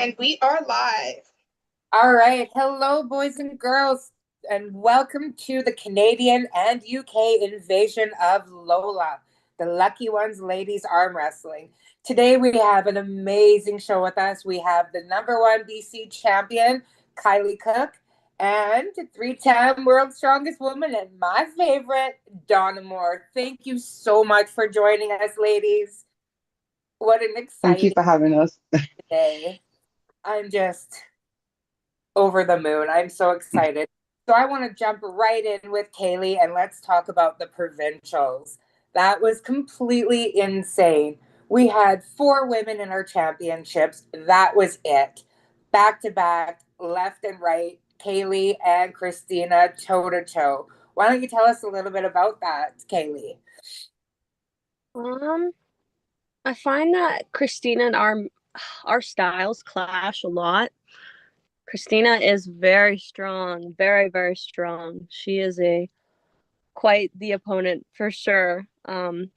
And we are live. All right. Hello, boys and girls, and welcome to the Canadian and UK invasion of Lola, the Lucky Ones Ladies Arm Wrestling. Today, we have an amazing show with us. We have the #1 BC champion, Kyleah Cook, and three-time World's Strongest Woman, and my favorite, Donna Moore. Thank you so much for joining us, ladies. What an Thank you exciting for having us. day. I'm just over the moon. I'm so excited. So I want to jump right in with Kyleah and let's talk about the provincials. That was completely insane. We had 4 women in our championships. That was it. Back to back, left and right, Kyleah and Christina toe to toe. Why don't you tell us a little bit about that, Kyleah? Um, I find that Christina and our styles clash a lot. Christina is very strong, very, very strong. She is a quite the opponent for sure.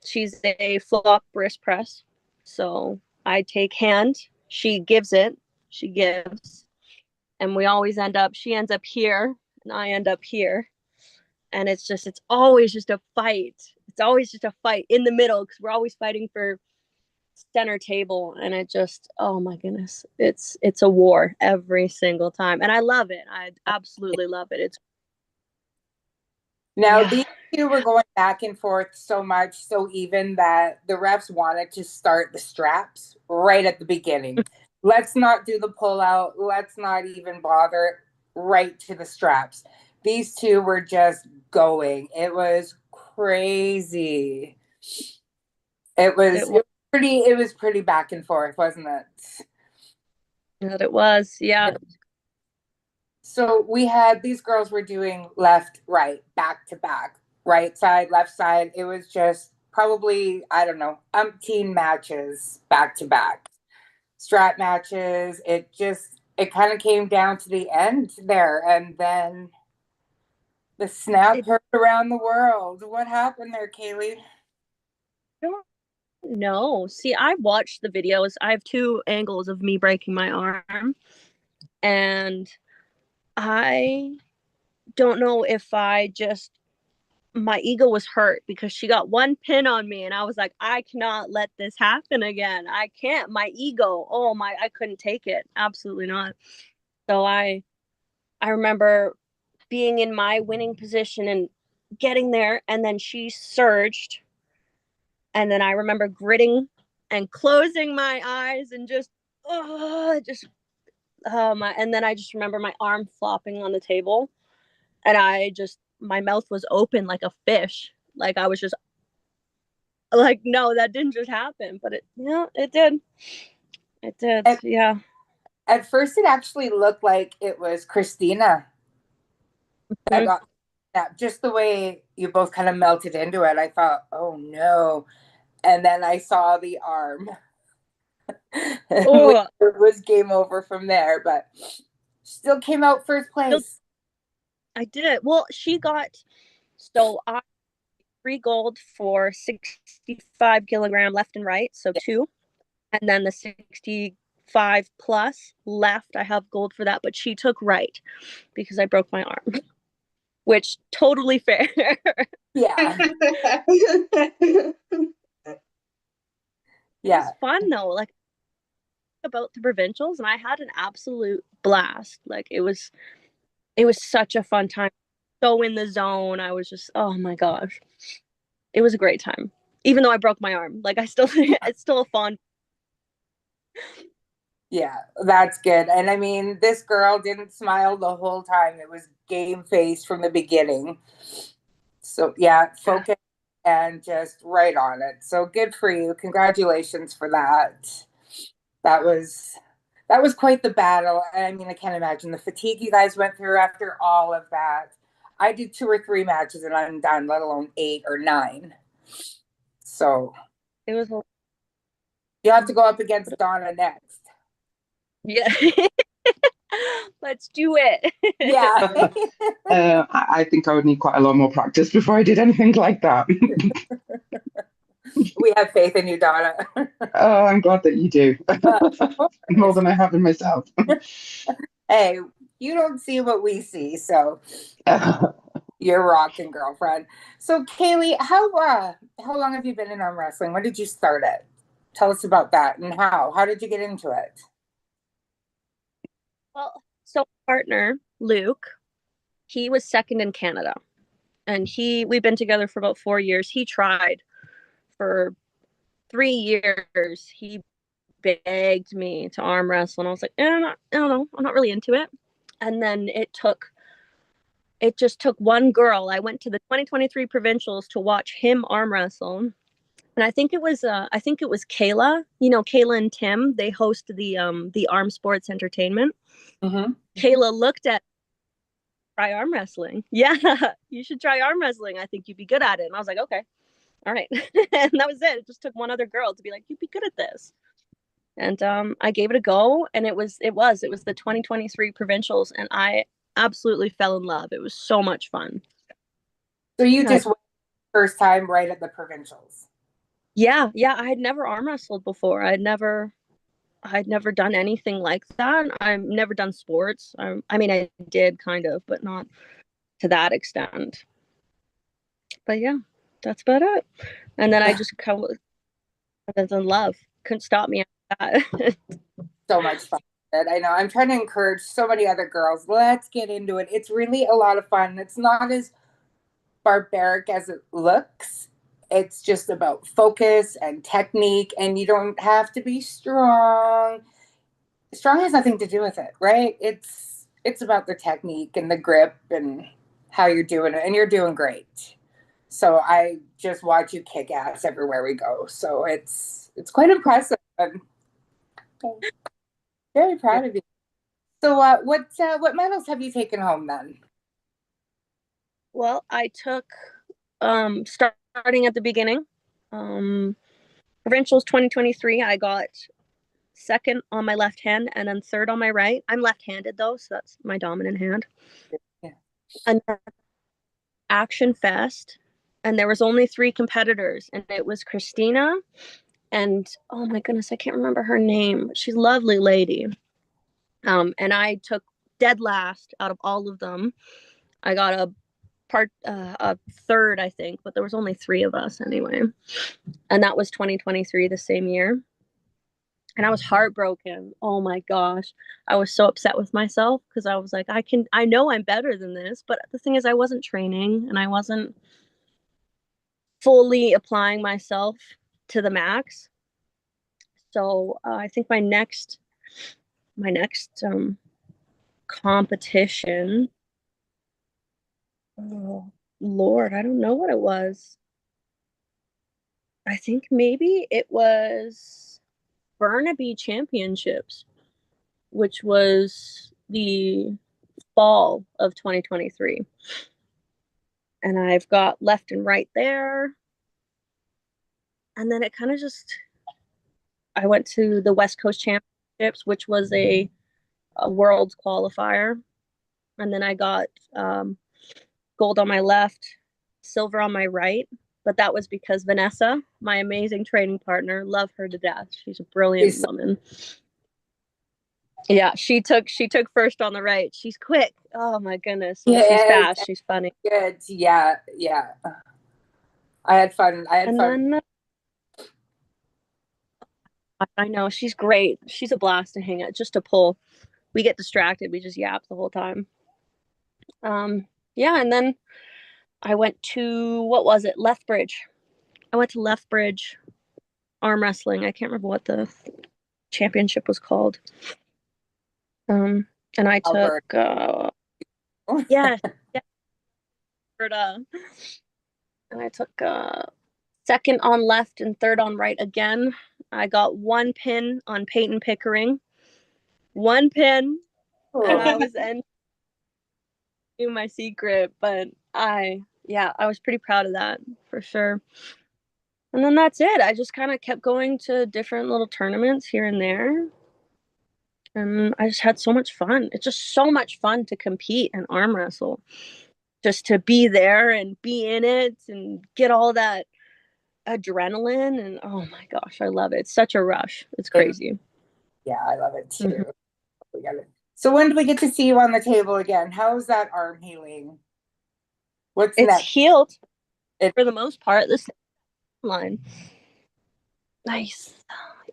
She's a flop wrist press. So I take hand, she gives it, she gives, and she ends up here, and I end up here. And it's always just a fight. It's always just a fight in the middle because we're always fighting for center table, and oh my goodness, it's a war every single time, and I love it. I absolutely love it. It's Now, these two were going back and forth so much, so even that the refs wanted to start the straps right at the beginning. Let's not do the pull out. Let's not even bother, right to the straps. These two were just going. It was crazy. It was pretty back and forth, wasn't it? it was, yeah. So we had these girls were doing left, right, back to back, right side, left side. It was just probably, I don't know, umpteen matches back to back, strap matches. It kind of came down to the end there. And then the snap heard around the world. What happened there, Kyleah? No, see, I watched the videos. I have 2 angles of me breaking my arm, and I don't know if my ego was hurt because she got 1 pin on me, and I was like, I cannot let this happen again. I can't. My ego, I couldn't take it. Absolutely not. So I remember being in my winning position and getting there, and then she surged, and then I remember gritting and closing my eyes and and then I just remember my arm flopping on the table, and my mouth was open like a fish. Like I was just like, no, that didn't just happen, but it did. It did, yeah. At first, it actually looked like it was Christina that got that. Just the way you both kind of melted into it, I thought, oh no. And then I saw the arm. It was game over from there, but still came out first place. I did. Well, I 3 gold for 65 kilogram left and right, so 2. And then the 65 plus left, I have gold for that, but she took right because I broke my arm, which totally fair. Yeah. It was fun though, like about the provincials, and I had an absolute blast. Like it was such a fun time. So in the zone, I was just, oh my gosh, it was a great time. Even though I broke my arm, like it's still a fun. Yeah, that's good. And I mean, this girl didn't smile the whole time. It was game face from the beginning. So yeah, focus and just right on it. So good for you. Congratulations for that. That was quite the battle. I mean, I can't imagine the fatigue you guys went through after all of that. I did 2 or 3 matches and I'm done, let alone 8 or 9. So it was. You have to go up against Donna next. Yeah. Let's do it. Yeah. I think I would need quite a lot more practice before I did anything like that. We have faith in you, Donna. Oh, I'm glad that you do. Of More course. than I have in myself. Hey, you don't see what we see, so you're rocking, girlfriend. So, Kaylee, how long have you been in arm wrestling? When did you start it? Tell us about that and how. How did you get into it? Well, so my partner, Luke, he was second in Canada. And we've been together for about 4 years. He tried for 3 years. He begged me to arm wrestle. And I was like, I don't know. I'm not really into it. And then it just took one girl. I went to the 2023 provincials to watch him arm wrestle. And I think it was Kyleah. You know, Kyleah and Tim, they host the Arm Sports Entertainment. Mm-hmm. Kyleah looked at try arm wrestling. Yeah, you should try arm wrestling. I think you'd be good at it. And I was like, okay, all right. And that was it. It just took one other girl to be like, you'd be good at this. And I gave it a go, and it was the 2023 provincials, and I absolutely fell in love. It was so much fun. So you just went first time right at the provincials. Yeah, I had never arm wrestled before. I'd never done anything like that. I've never done sports. I mean, I did kind of, but not to that extent. But yeah, that's about it. And then I just was in love. Couldn't stop me after that. So much fun. I know. I'm trying to encourage so many other girls. Let's get into it. It's really a lot of fun. It's not as barbaric as it looks. It's just about focus and technique, and you don't have to be strong. Strong has nothing to do with it, right? It's about the technique and the grip and how you're doing it, and you're doing great. So I just watch you kick ass everywhere we go. So it's quite impressive. I'm very Yeah. proud of you. So what medals have you taken home then? Well, I took starting at the beginning. Um Provincials 2023, I got second on my left hand and then third on my right. I'm left-handed though, so that's my dominant hand. Yeah. And then Action Fest, and there was only three competitors, and it was Christina and oh my goodness, I can't remember her name. She's a lovely lady. And I took dead last out of all of them. I got a third, I think, but there was only three of us anyway. And that was 2023, the same year. And I was heartbroken. Oh my gosh. I was so upset with myself because I was like, I know I'm better than this. But the thing is, I wasn't training and I wasn't fully applying myself to the max. So I think my next competition, oh Lord, I don't know what it was. I think maybe it was Burnaby Championships, which was the fall of 2023. And I've got left and right there. And then it kind of I went to the West Coast Championships, which was a world qualifier. And then I got gold on my left, silver on my right. But that was because Vanessa, my amazing training partner, love her to death. She's a brilliant woman. Yeah, she took first on the right. She's quick. Oh my goodness. And she's fast. She's funny. Good. Yeah, yeah. I had fun. I had And fun. then I know she's great. She's a blast to hang out, just to pull. We get distracted. We just yap the whole time. Yeah, and then I went to what was it? Lethbridge. I went to Lethbridge arm wrestling. I can't remember what the championship was called. And I took yeah, Alberta. And I took second on left and third on right again. I got one pin on Peyton Pickering. One pin. And I was in my secret, but I was pretty proud of that for sure. And then that's it. I just kind of kept going to different little tournaments here and there. And I just had so much fun. It's just so much fun to compete and arm wrestle. Just to be there and be in it and get all that adrenaline, and oh my gosh, I love it. It's such a rush. It's And crazy. yeah, I love it Mhm. too. We got it. So when do we get to see you on the table again? How's that arm healing? What's It's next? healed It, for the most part. This line, nice.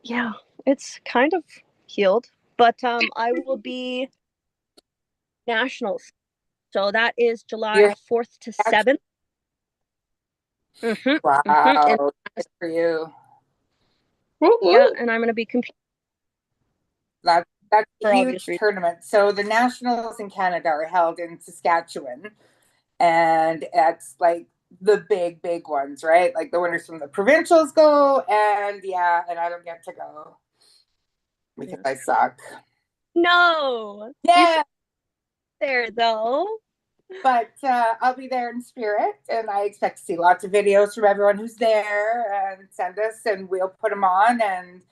Yeah, it's kind of healed, but I will be nationals. So that is July you're 4th to actually, 7th. And wow, good for you. Woo yeah, woo. and I'm going to be competing That's a for obvious huge reasons. tournament. So the nationals in Canada are held in Saskatchewan, and it's like the big ones, right? Like the winners from the provincials go, and yeah, and I don't get to go because I suck. No, you should Yeah, be there though. but I'll be there in spirit, and I expect to see lots of videos from everyone who's there and send us, and we'll put them on and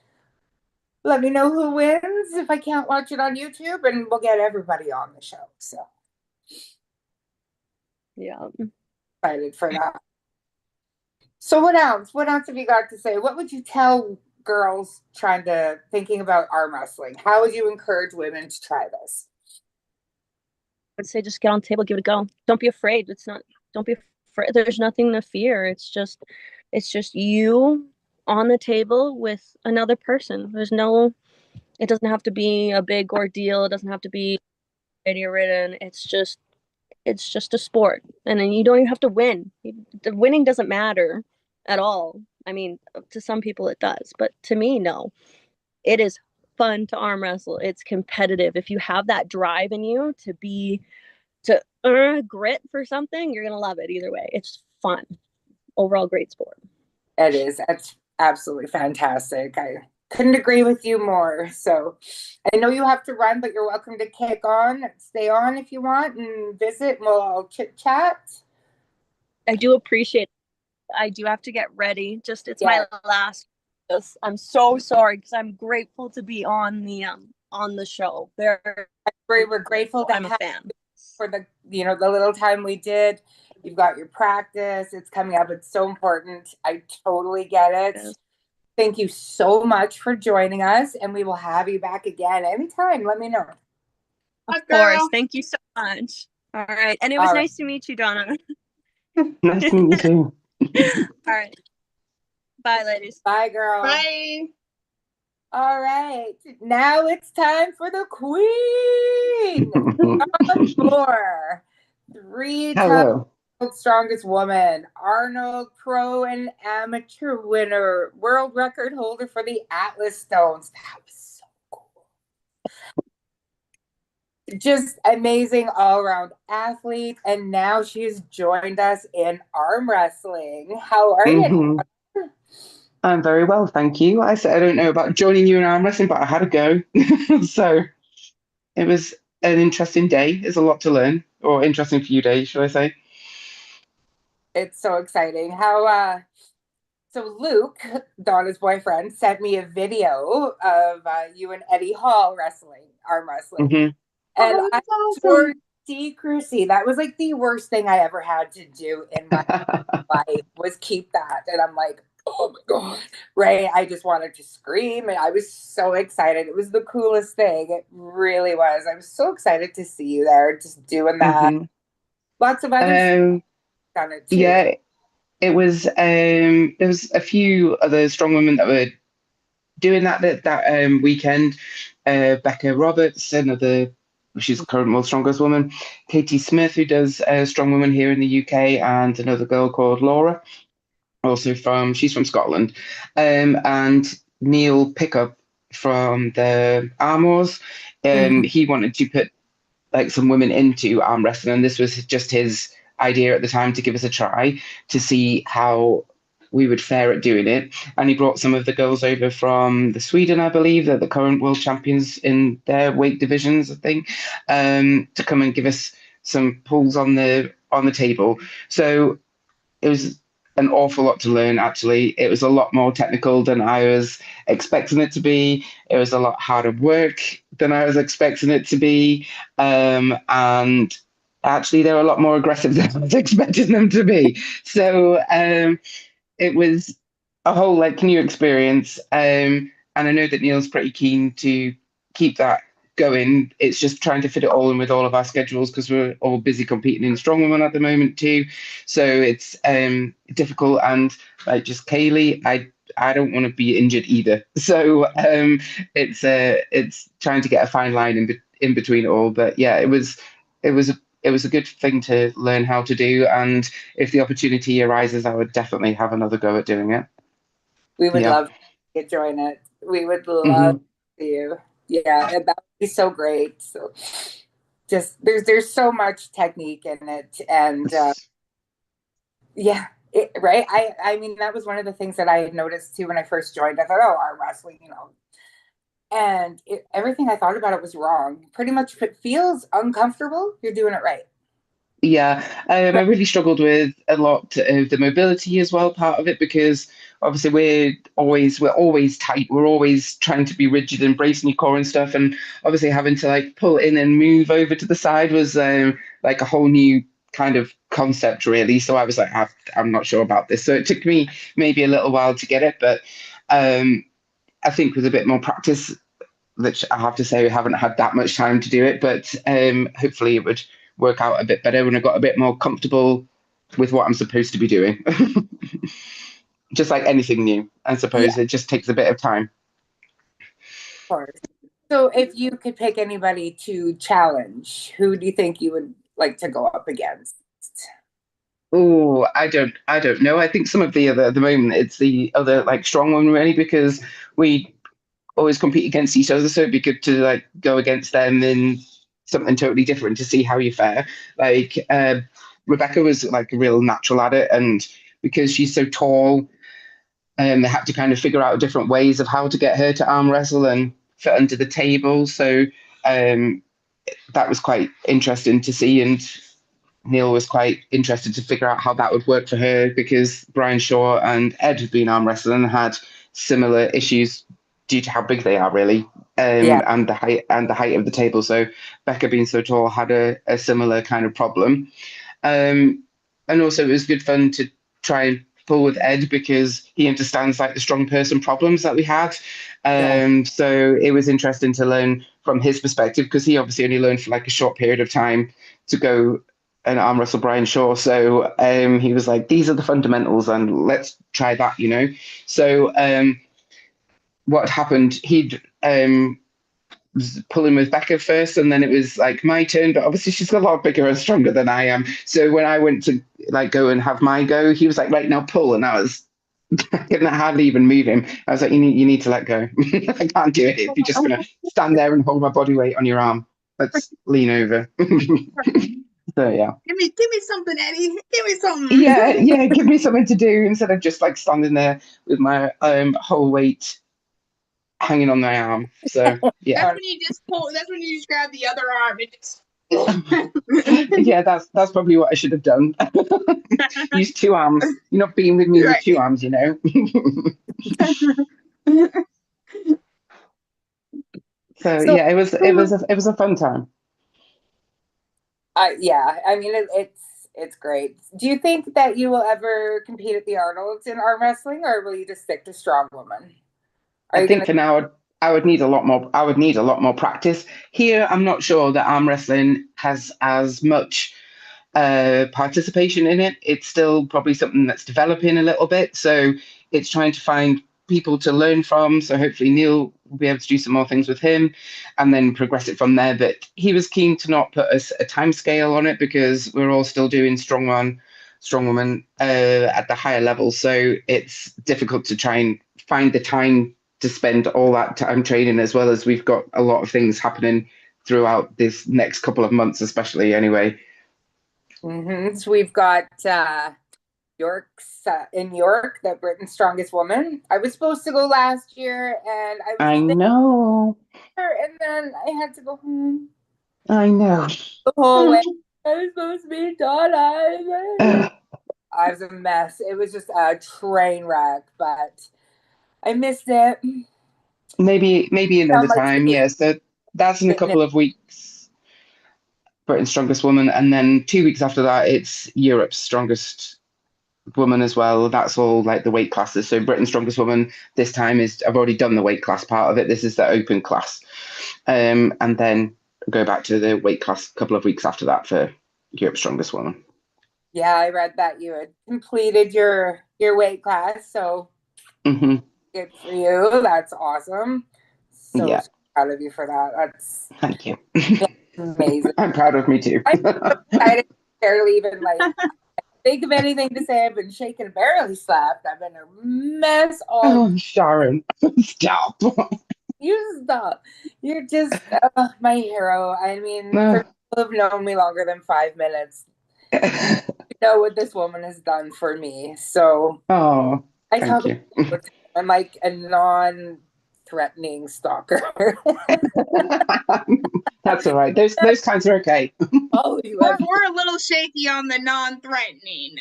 let me know who wins if I can't watch it on YouTube, and we'll get everybody on the show. So Yeah. excited for that. So what else? What else have you got to say? What would you tell girls thinking about arm wrestling? How would you encourage women to try this? I'd say just get on the table, give it a go. Don't be afraid. Don't be afraid. There's nothing to fear. It's just you on the table with another person. It doesn't have to be a big ordeal. It doesn't have to be video ridden. It's just a sport. And then you don't even have to win. The winning doesn't matter at all. I mean, to some people it does, but to me, no. It is fun to arm wrestle. It's competitive. If you have that drive in you to earn grit for something, you're gonna love it either way. It's fun. Overall, great sport. It is. That's absolutely fantastic. I couldn't agree with you more. So I know you have to run, but you're welcome to kick on, stay on if you want, and visit. And we'll all chit chat. I do appreciate it. I do have to get ready. Just it's Yeah, my last. I'm so sorry because I'm grateful to be on the show. Very we're grateful grateful. to I'm a have fan. for the little time we did. You've got your practice. It's coming up. It's so important. I totally get it. Yes. Thank you so much for joining us, and we will have you back again anytime. Let me know. Of course. Thank you so much. All right. And it was All right. nice to meet you, Donna. Nice to meet you All right. Bye, ladies. Bye, girl. Bye. All right. Now it's time for the queen. Four. Three-time Hello. strongest woman, Arnold pro and amateur winner, world record holder for the Atlas Stones. That was so cool. Just amazing all around athlete. And now she's joined us in arm wrestling. How are you? hmm I'm very well, thank you. I said I don't know about joining you in arm wrestling, but I had a go. So it was an interesting day. There's a lot to learn, or interesting few days, should I say? It's so exciting. So Luke, Donna's boyfriend, sent me a video of you and Eddie Hall arm wrestling. hmm And Oh, I that's swore awesome. secrecy. That was like the worst thing I ever had to do in my life was keep that. And I'm like, oh my God. Right. I just wanted to scream and I was so excited. It was the coolest thing. It really was. I was so excited to see you there just doing that. hmm Lots of others Um, done it too. yeah, it was. There was a few other strong women that were doing that weekend. Becca Roberts, she's the current world's strongest woman. Katie Smith, who does strong women here in the UK, and another girl called Laura, she's from Scotland, and Neil Pickup from the Armours. Mhm. He wanted to put like some women into arm wrestling, and this was just his idea at the time to give us a try to see how we would fare at doing it. And he brought some of the girls over from the Sweden, I believe, they're the current world champions in their weight divisions, I think, to come and give us some pulls on the table. So it was an awful lot to learn, actually. It was a lot more technical than I was expecting it to be. It was a lot harder work than I was expecting it to be. And actually, they were a lot more aggressive than I was expecting them to be. So it was a whole like new experience. And I know that Neil's pretty keen to keep that going. It's just trying to fit it all in with all of our schedules because we're all busy competing in strongwoman at the moment too. So it's difficult. And like just Kaylee, I don't want to be injured either. So it's trying to get a fine line in between it all. But yeah, it was it was a good thing to learn how to do. And if the opportunity arises, I would definitely have another go at doing it. We would Yeah. love to join it. We would love Hmm. you. Yeah, and that would be so great. So just there's so much technique in it, and yeah, right. I mean that was one of the things that I had noticed too when I first joined. I thought, oh, arm wrestling, and everything I thought about it was wrong. Pretty much, if it feels uncomfortable, you're doing it right. Yeah, I really struggled with a lot of the mobility as well, part of it, because obviously we're always tight. We're always trying to be rigid and bracing your core and stuff. And obviously having to like pull in and move over to the side was like a whole new kind of concept, really. So I was like, I'm not sure about this. So it took me maybe a little while to get it, but I think with a bit more practice, which I have to say, we haven't had that much time to do it, but hopefully it would work out a bit better when I got a bit more comfortable with what I'm supposed to be doing. Just like anything new, I Yeah, suppose it just takes a bit of time. of course. So if you could pick anybody to challenge, who do you think you would like to go up against? Oh, I don't know. I think some of the other at the moment it's the other like strong one really because we always compete against each other, so it'd be good to like go against them in something totally different to see how you fare. Like Rebecca was like a real natural at it, and because she's so tall, they had to kind of figure out different ways of how to get her to arm wrestle and fit under the table. So um, that was quite interesting to see, and Neil was quite interested to figure out how that would work for her because Brian Shaw and Ed have been arm wrestling and had similar issues due to how big they are, really, Yeah, and the height of the table. So Becca, being so tall, had a similar kind of problem. Um, and also, it was good fun to try and pull with Ed because he understands like the strong person problems that we had. yeah, So it was interesting to learn from his perspective because he obviously only learned for like a short period of time to go and arm wrestle Brian Shaw. So he was like, these are the fundamentals and let's try that. So what happened, he'd was pulling with Becca first, and then it was like my turn. But obviously, she's a lot bigger and stronger than I am. So when I went to like go and have my go, he was like, "Right now, pull," and I couldn't hardly even move him. I was like, you need to let go. I can't do it if you're just gonna stand there and hold my body weight on your arm. Let's lean over." So yeah, Give me something, Eddie. Give me something. yeah. Give me something to do instead of just like standing there with my whole weight hanging on my arm. So yeah. That's when you just pull. That's when you just grab the other arm and just. Yeah, that's probably what I should have done. Use two arms. You're not being with me with two Right. arms. So so yeah, it was a fun time. yeah, I mean it's great. Do you think that you will ever compete at the Arnold's in arm wrestling, or will you just stick to strong woman? Are I you think gonna? for now I would need a lot more. I would need a lot more practice. Here, I'm not sure that arm wrestling has as much participation in it. It's still probably something that's developing a little bit. So it's trying to find people to learn from. So hopefully Neil will be able to do some more things with him and then progress it from there. But he was keen to not put us a time scale on it because we're all still doing strong woman at the higher level. So it's difficult to try and find the time to spend all that time training as well as we've got a lot of things happening throughout this next couple of months, especially anyway. So we've got York's in York, the Britain's Strongest Woman. I was supposed to go last year, and I was I know. there, and then I had to go home I know. the whole way. I was supposed to be Donna. I was a mess. It was just a train wreck, but I missed it. Maybe another Sound like time. Yeah. So that's in a fitness. couple of weeks. Britain's Strongest Woman, and then 2 weeks after that, it's Europe's Strongest. woman as well. That's all like the weight classes. So Britain's Strongest Woman this time is, I've already done the weight class part of it. This is the open class. And then go back to the weight class a couple of weeks after that for Europe's Strongest Woman. Yeah, I read that you had completed your weight class, so good for you. That's awesome. So proud of you for that. That's Thank you. amazing. I'm proud of me too. I barely even think of anything to say. I've been shaken, barely slapped. I've been a mess all. Oh, Sharon, stop. You stop. You're just my hero. I mean, for people who've known me longer than 5 minutes, you know what this woman has done for me. So I talk about it. I'm like a non-threatening stalker. That's all right. Those kinds are okay. Oh, we're a little shaky on the non-threatening.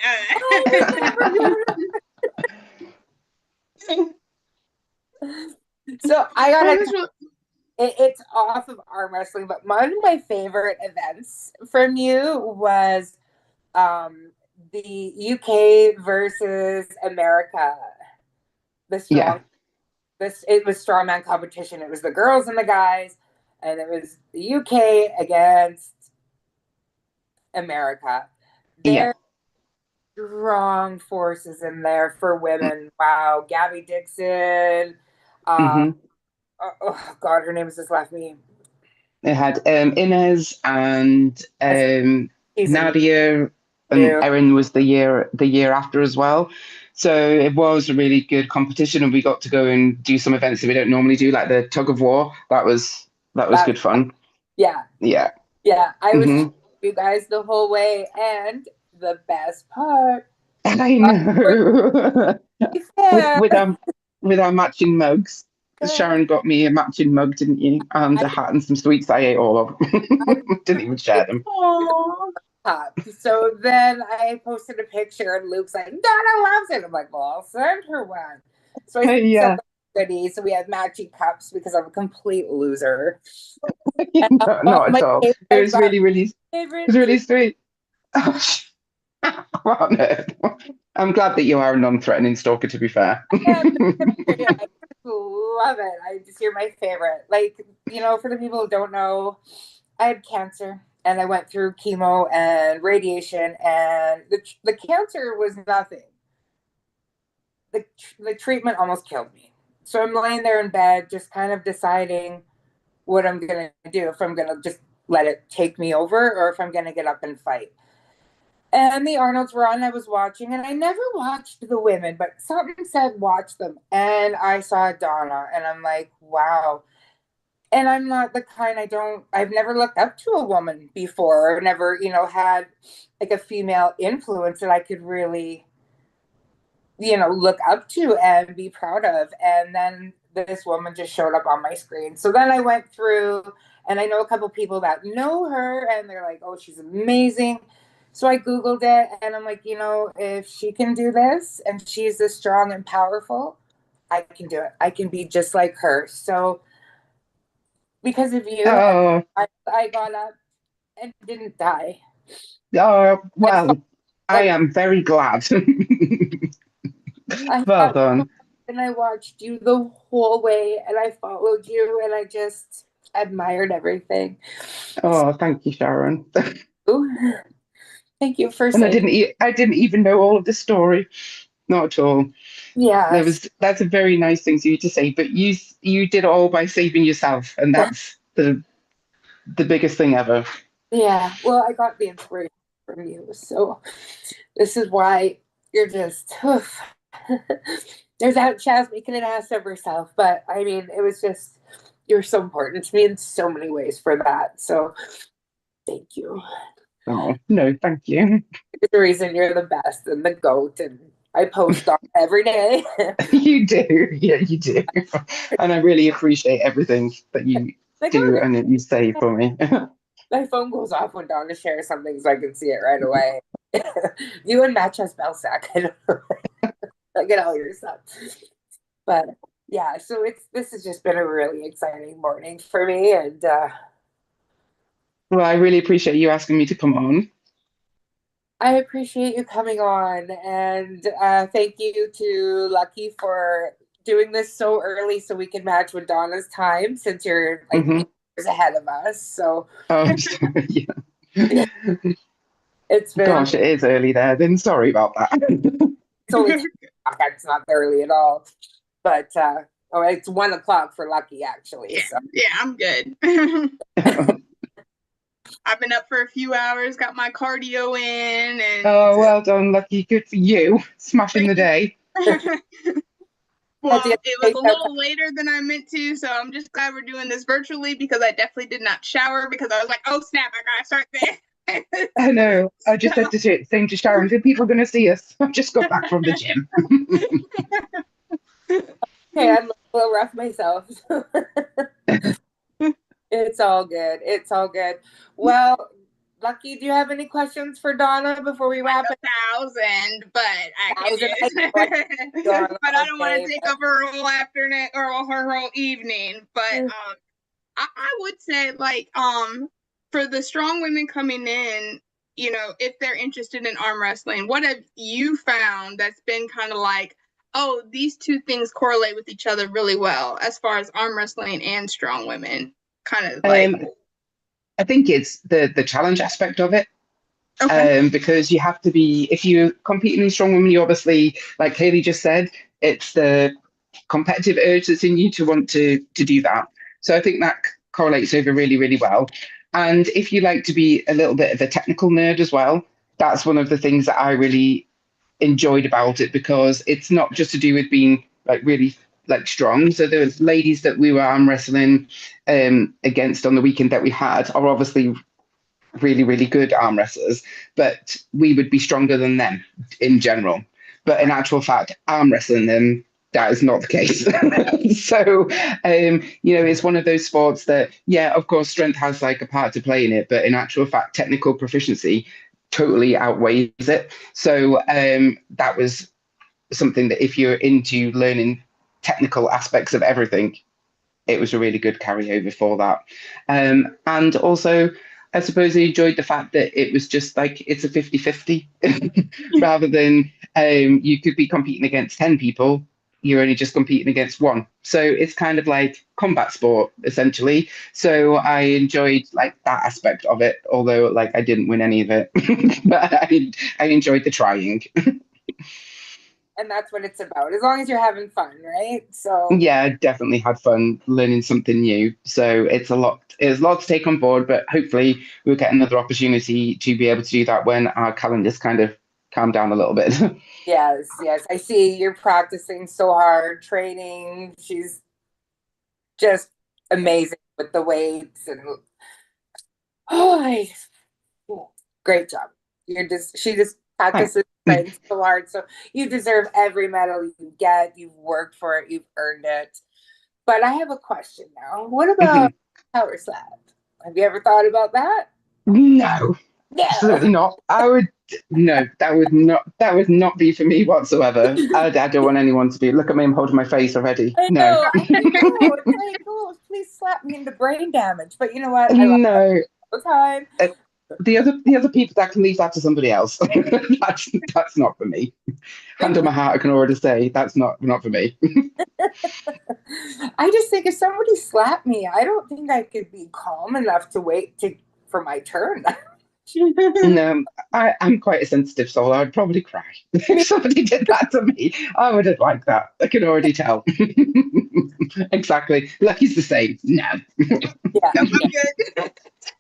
So I gotta. It's off of arm wrestling, but one of my favorite events from you was the UK versus America. It was strongman competition. It was the girls and the guys, and it was the UK against America. There are strong forces in there for women. Wow, Gabby Dixon. Oh God, her name has just left me. It had Inez and Nadia, and Erin was the year after as well. So it was a really good competition, and we got to go and do some events that we don't normally do, like the tug of war. That was good fun. Yeah. I was with you guys the whole way, and the best part. I know. with our matching mugs. Sharon got me a matching mug, didn't you? And a hat and some sweets that I ate all of. Didn't even share them. So then I posted a picture and Luke's like, Donna loves it. I'm like, well, I'll send her one. So I sent goodies. So we had matching cups because I'm a complete loser. Not at all. It was really sweet. Well, no. I'm glad that you are a non-threatening stalker, to be fair. I love it. You're my favorite. Like, for the people who don't know, I had cancer and I went through chemo and radiation, and the cancer was nothing. The treatment almost killed me. So I'm laying there in bed, just kind of deciding what I'm going to do, if I'm going to just let it take me over or if I'm going to get up and fight. And the Arnolds were on, I was watching, and I never watched the women, but something said watch them. And I saw Donna, and I'm like, wow. And I'm not the kind, I've never looked up to a woman before, or never, had like a female influence that I could really, look up to and be proud of. And then this woman just showed up on my screen. So then I went through, and I know a couple people that know her, and they're like, oh, she's amazing. So I Googled it, and I'm like, if she can do this and she's this strong and powerful, I can do it. I can be just like her. So because of you, I got up and didn't die. Oh, well, I am very glad. Well done. And I watched you the whole way, and I followed you, and I just admired everything. Oh, thank you, Sharon. Thank you for and saying. I didn't even know all of the story, not at all. Yeah, that's a very nice thing for you to say. But you did it all by saving yourself, and that's the biggest thing ever. Yeah, well, I got the inspiration from you, so this is why you're just. There's that Chasmy couldn't ask of herself, but I mean, it was just you're so important to me in so many ways for that. So, thank you. Oh, no, thank you. It's the reason you're the best and the GOAT, and I post on every day. You do. Yeah, you do. And I really appreciate everything that you do and that you say for me. My phone goes off when Donna shares something so I can see it right away. You and Matt has Belsac. I don't know. I get all your stuff. But yeah, so this has just been a really exciting morning for me, and well, I really appreciate you asking me to come on. I appreciate you coming on, and thank you to Lucky for doing this so early so we can match with Donna's time since you're like years ahead of us. So Oh, sorry. Yeah. it's been Gosh, it is early there. Then sorry about that. it's only 10 o'clock. It's not early at all, but it's 1 o'clock for Lucky actually. Yeah, So. yeah, I'm good. I've been up for a few hours, got my cardio in, and Oh, well done, Lucky. Good for you. Smashing the day. Well, it was a little later than I meant to, so I'm just glad we're doing this virtually because I definitely did not shower because I was like, oh snap, I gotta start there. I know. I just said the same to Sharon. So people are going to see us. I've just got back from the gym. Okay, I'm a little rough myself. It's all good. It's all good. Well, Lucky, do you have any questions for Donna before we wrap it? 1,000, but I Donna, but I don't want to take up her whole afternoon or her whole evening. But I would say like for the strong women coming in, you know, if they're interested in arm wrestling, what have you found that's been kind of like, oh, these two things correlate with each other really well as far as arm wrestling and strong women? Kind of like I think it's the challenge aspect of it. okay. Because you have to be, if you're competing in strong women, you obviously, like Kyleah just said, it's the competitive urge that's in you to want to do that. So I think that correlates over really, really well. And if you like to be a little bit of a technical nerd as well, that's one of the things that I really enjoyed about it, because it's not just to do with being like really like strong. So there was ladies that we were arm wrestling against on the weekend that we had are obviously really, really good arm wrestlers, but we would be stronger than them in general. But in actual fact, arm wrestling them, that is not the case. So, you know, it's one of those sports that, yeah, of course, strength has like a part to play in it, but in actual fact, technical proficiency totally outweighs it. So that was something that if you're into learning technical aspects of everything, it was a really good carryover for that. And also, I suppose I enjoyed the fact that it was just like it's a 50-50 rather than you could be competing against 10 people, you're only just competing against one. So it's kind of like combat sport, essentially. So I enjoyed like that aspect of it, although like I didn't win any of it, but I enjoyed the trying. And that's what it's about, as long as you're having fun, right? So yeah, I definitely had fun learning something new. So it's a lot to take on board, but hopefully we'll get another opportunity to be able to do that when our calendars kind of calm down a little bit. yes, I see you're practicing so hard, training. She's just amazing with the weights and great job. She just practices trains so hard. So you deserve every medal you get. You've worked for it, you've earned it. But I have a question now. What about power slap? Have you ever thought about that? No, No. absolutely not. That would not be for me whatsoever. I don't want anyone to do. Look at me, I'm holding my face already. I No. know. It's like, oh, please slap me into brain damage. But you know what? I love No. it all the time. The other people that can leave that to somebody else. That's not for me. Hand on my heart, I can already say that's not for me. I just think if somebody slapped me, I don't think I could be calm enough to wait for my turn. No, I'm quite a sensitive soul. I'd probably cry if somebody did that to me. I wouldn't like that. I can already tell. Exactly. Lucky's the same. No. Yeah, I'm good.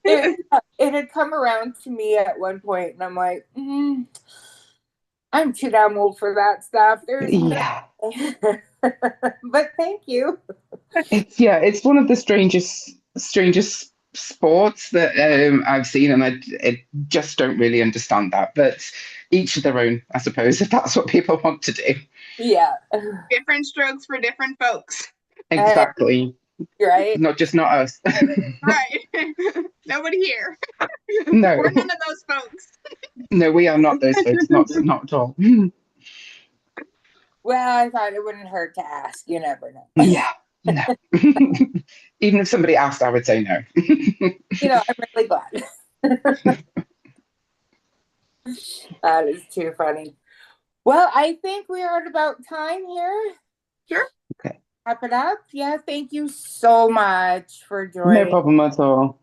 it had come around to me at one point, and I'm like, I'm too damn old for that stuff. There's Yeah. But thank you. It's one of the strangest sports that I've seen, and I just don't really understand that. But each of their own, I suppose, if that's what people want to do. Yeah. Different strokes for different folks. Exactly. Right. Not us. Right. Nobody here. No. We're none of those folks. No, we are not those folks. Not at all. Well, I thought it wouldn't hurt to ask. You never know. Yeah. No. Even if somebody asked, I would say no. I'm really glad. That is too funny. Well, I think we are at about time here. Sure. Okay. Wrap it up. Yeah, thank you so much for joining. No problem at all.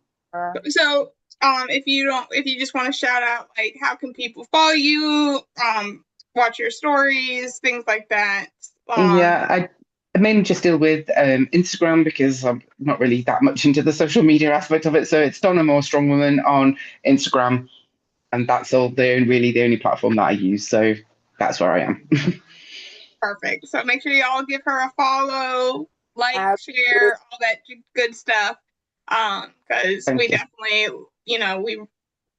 So, if you just want to shout out, like, how can people follow you, watch your stories, things like that? Yeah, I mainly just deal with Instagram because I'm not really that much into the social media aspect of it. So it's Donna More Strong Woman on Instagram, and that's all really the only platform that I use. So that's where I am. Perfect. So make sure y'all give her a follow, like, share, all that good stuff. Because we definitely,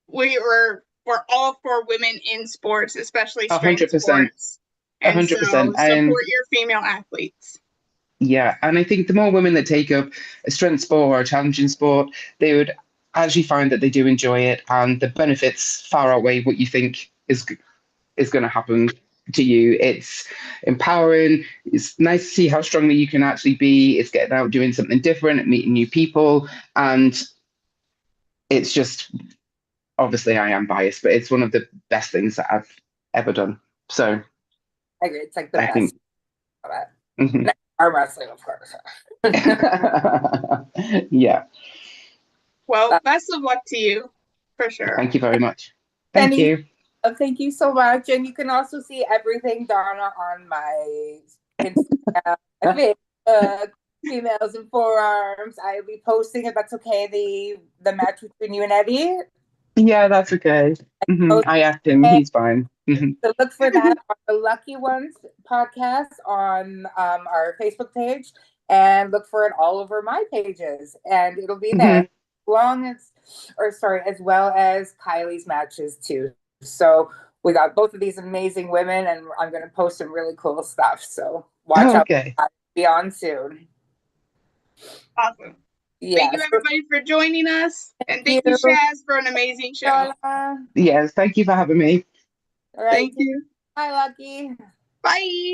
we're all for women in sports, especially strength 100%. sports. And 100%. so support your female athletes. Yeah, and I think the more women that take up a strength sport or a challenging sport, they would actually find that they do enjoy it, and the benefits far outweigh what you think is going to happen to you. It's empowering. It's nice to see how strongly you can actually be. It's getting out doing something different, meeting new people, and it's just, obviously I am biased, but it's one of the best things that I've ever done. So I agree. It's like the best. Think, mm-hmm. Arm wrestling, of course. Yeah. Well, best of luck to you, for sure. Thank you very much. Thank you. Thank you so much. And you can also see everything, Donna, on my Instagram, Facebook, Females in Forearms. I'll be posting, if that's okay, the match between you and Eddie. Yeah, that's okay. I asked him. He's fine. So look for that on the Lucky Ones podcast on our Facebook page, and look for it all over my pages, and it'll be there as well as Kylie's matches too. So we got both of these amazing women, and I'm going to post some really cool stuff. So watch out. Be on soon. Awesome. Yeah. Thank you, everybody, for joining us. And thank you, Shaz, for an amazing show. Yes, thank you for having me. All right. Thank you. Bye, Lucky. Bye.